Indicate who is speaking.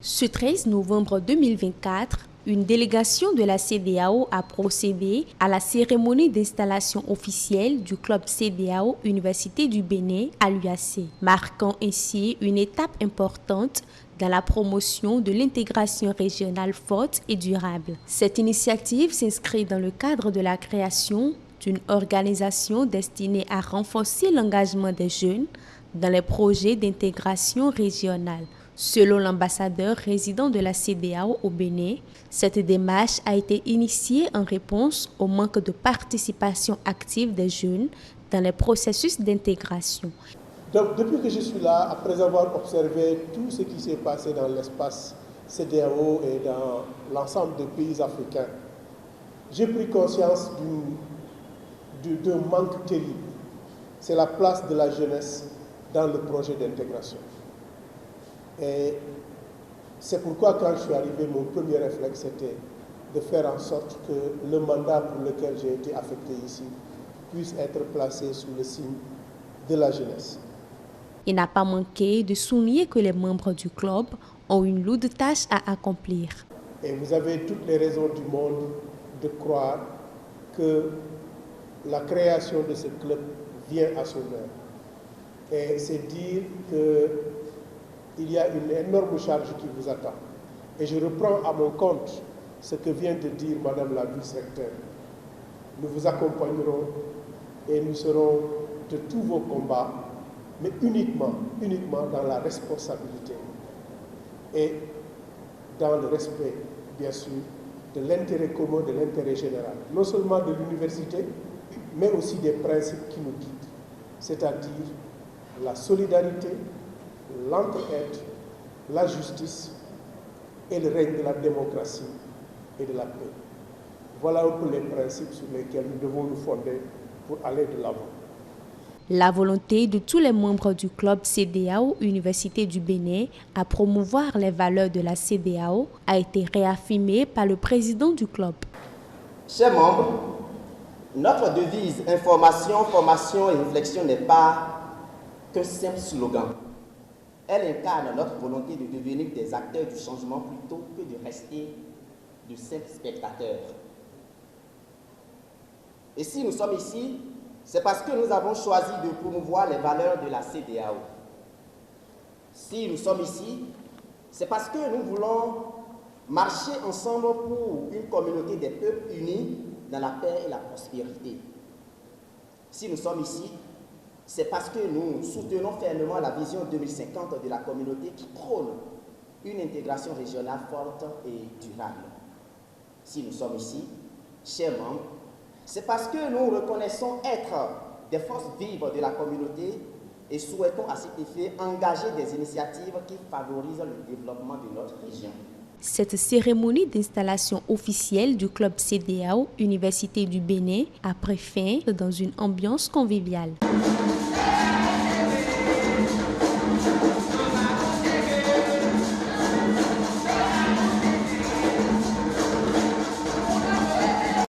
Speaker 1: Ce 13 novembre 2024, une délégation de la CEDEAO a procédé à la cérémonie d'installation officielle du club CEDEAO Université du Bénin à l'UAC, marquant ainsi une étape importante dans la promotion de l'intégration régionale forte et durable. Cette initiative s'inscrit dans le cadre de la création d'une organisation destinée à renforcer l'engagement des jeunes dans les projets d'intégration régionale. Selon l'ambassadeur résident de la CEDEAO au Bénin, cette démarche a été initiée en réponse au manque de participation active des jeunes dans les processus d'intégration.
Speaker 2: Donc, depuis que je suis là, après avoir observé tout ce qui s'est passé dans l'espace CEDEAO et dans l'ensemble des pays africains, j'ai pris conscience d'un manque terrible. C'est la place de la jeunesse dans le projet d'intégration. Et c'est pourquoi, quand je suis arrivé, mon premier réflexe était de faire en sorte que le mandat pour lequel j'ai été affecté ici puisse être placé sous le signe de la jeunesse.
Speaker 1: Il n'a pas manqué de souligner que les membres du club ont une lourde tâche à accomplir.
Speaker 2: Et vous avez toutes les raisons du monde de croire que la création de ce club vient à son heure. Et c'est dire qu'il y a une énorme charge qui vous attend. Et je reprends à mon compte ce que vient de dire Madame la vice-recteur. Nous vous accompagnerons et nous serons de tous vos combats, mais uniquement dans la responsabilité et dans le respect, bien sûr, de l'intérêt commun, de l'intérêt général. Non seulement de l'université, mais aussi des principes qui nous guident, c'est-à-dire la solidarité, l'entraide, la justice et le règne de la démocratie et de la paix. Voilà un peu les principes sur lesquels nous devons nous fonder pour aller de l'avant.
Speaker 1: La volonté de tous les membres du club CEDEAO Université du Bénin à promouvoir les valeurs de la CEDEAO a été réaffirmée par le président du club.
Speaker 3: Chers membres, notre devise « Information, formation et réflexion » n'est pas qu'un simple slogan. Elle incarne notre volonté de devenir des acteurs du changement plutôt que de rester de simples spectateurs. Et si nous sommes ici, c'est parce que nous avons choisi de promouvoir les valeurs de la CEDEAO. Si nous sommes ici, c'est parce que nous voulons marcher ensemble pour une communauté des peuples unis dans la paix et la prospérité. Si nous sommes ici, c'est parce que nous soutenons fermement la vision 2050 de la communauté qui prône une intégration régionale forte et durable. Si nous sommes ici, chers membres, c'est parce que nous reconnaissons être des forces vives de la communauté et souhaitons à cet effet engager des initiatives qui favorisent le développement de notre région.
Speaker 1: Cette cérémonie d'installation officielle du club CEDEAO Université du Bénin a pris fin dans une ambiance conviviale.